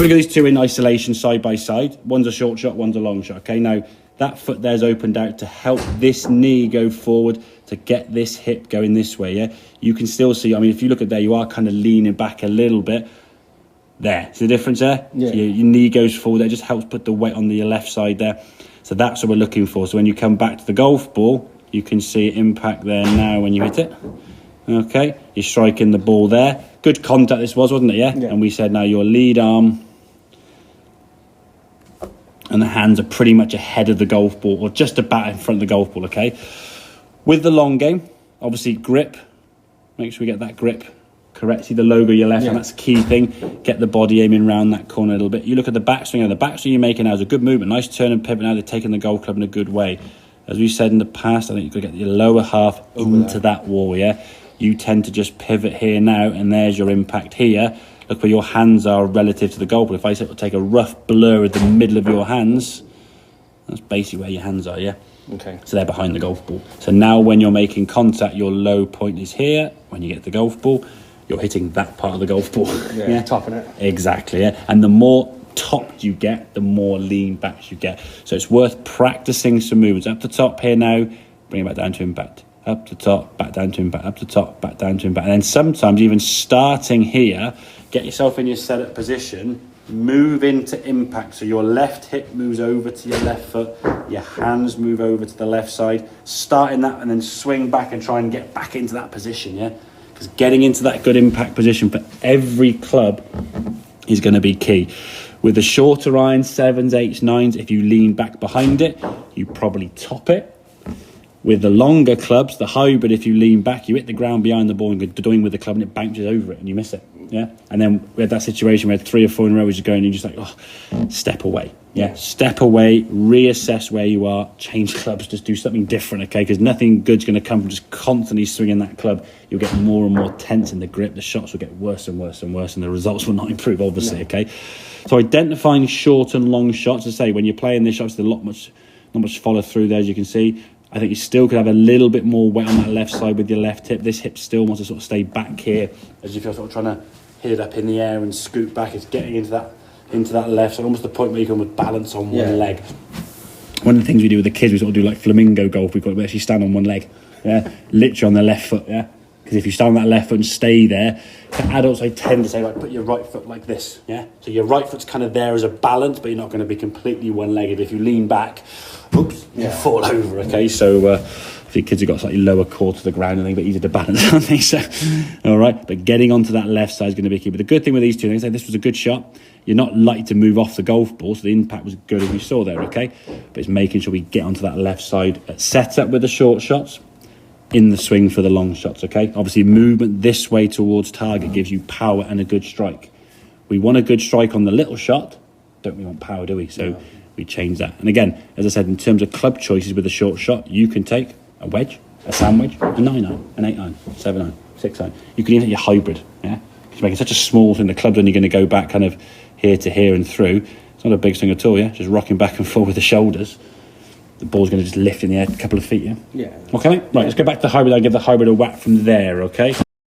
going to get these two in isolation side by side. One's a short shot, one's a long shot. Okay, now that foot there's opened out to help this knee go forward, to get this hip going this way, yeah? You can still see, I mean, if you look at there, you are kind of leaning back a little bit. There, see the difference there? Yeah. So your knee goes forward, that just helps put the weight on your left side there. So that's what we're looking for. So when you come back to the golf ball, you can see impact there now when you hit it. Okay, you're striking the ball there. Good contact this was, wasn't it, yeah? And we said now your lead arm and the hands are pretty much ahead of the golf ball, or just about in front of the golf ball, okay? With the long game, obviously grip, make sure we get that grip correct. See the logo your left hand, that's the key thing. Get the body aiming around that corner a little bit. You look at the backswing, and the backswing you're making now is a good movement, nice turn and pivot. Now they're taking the golf club in a good way. As we said in the past, I think you've got to get your lower half into that wall, yeah? You tend to just pivot here now, and there's your impact here. Look where your hands are relative to the golf ball. If I take a rough blur at the middle of your hands, that's basically where your hands are, yeah? Okay. So they're behind the golf ball. So now when you're making contact, your low point is here. When you get the golf ball, you're hitting that part of the golf ball. Yeah, topping it. Exactly, yeah. And the more topped you get, the more lean backs you get. So it's worth practicing some movements. Up the top here now, bring it back down to impact. Up the top, back down to impact. Up the top, back down to impact. And then sometimes even starting here, get yourself in your setup position, move into impact. So your left hip moves over to your left foot, your hands move over to the left side. Start in that and then swing back and try and get back into that position, yeah? Because getting into that good impact position for every club is going to be key. With the shorter irons, 7s, 8s, 9s, if you lean back behind it, you probably top it. With the longer clubs, the hybrid, if you lean back, you hit the ground behind the ball and go doing with the club and it bounces over it and you miss it. Yeah. And then we had that situation where 3 or 4 in a row was going and you're just like, oh, step away. Yeah. Step away, reassess where you are, change clubs, just do something different, okay? Because nothing good's going to come from just constantly swinging that club. You'll get more and more tense in the grip. The shots will get worse and worse and worse and the results will not improve, obviously, okay? So identifying short and long shots, as I say, when you're playing these shots, there's not much follow through there, as you can see. I think you still could have a little bit more weight on that left side with your left hip. This hip still wants to sort of stay back here as if you're sort of trying to hit it up in the air and scoot back. It's getting into that left side, almost the point where you can almost balance on one leg. One of the things we do with the kids, we sort of do like flamingo golf. We actually stand on one leg, yeah, literally on the left foot, yeah. Because if you stand on that left foot and stay there, for adults I tend to say like put your right foot like this, yeah. So your right foot's kind of there as a balance, but you're not going to be completely one-legged. If you lean back, oops, you fall over. Okay, so if your kids have got slightly lower core to the ground, I think a bit easier to balance, aren't they? So, all right, but getting onto that left side is going to be key. But the good thing with these two things, this was a good shot. You're not likely to move off the golf ball, so the impact was good as we saw there. Okay, but it's making sure we get onto that left side at setup with the short shots, in the swing for the long shots, okay? Obviously, movement this way towards target gives you power and a good strike. We want a good strike on the little shot, don't we want power, do we? So we change that. And again, as I said, in terms of club choices with a short shot, you can take a wedge, a sandwich, a 9-iron, an 8-iron, 7-iron, 6-iron. You can even take your hybrid, yeah? Because you're making such a small thing, the club's only going to go back kind of here to here and through. It's not a big thing at all, yeah? Just rocking back and forth with the shoulders. The ball's going to just lift in the air a couple of feet, yeah? Yeah. Okay, mate? Right, let's go back to the hybrid. I'll give the hybrid a whack from there, okay?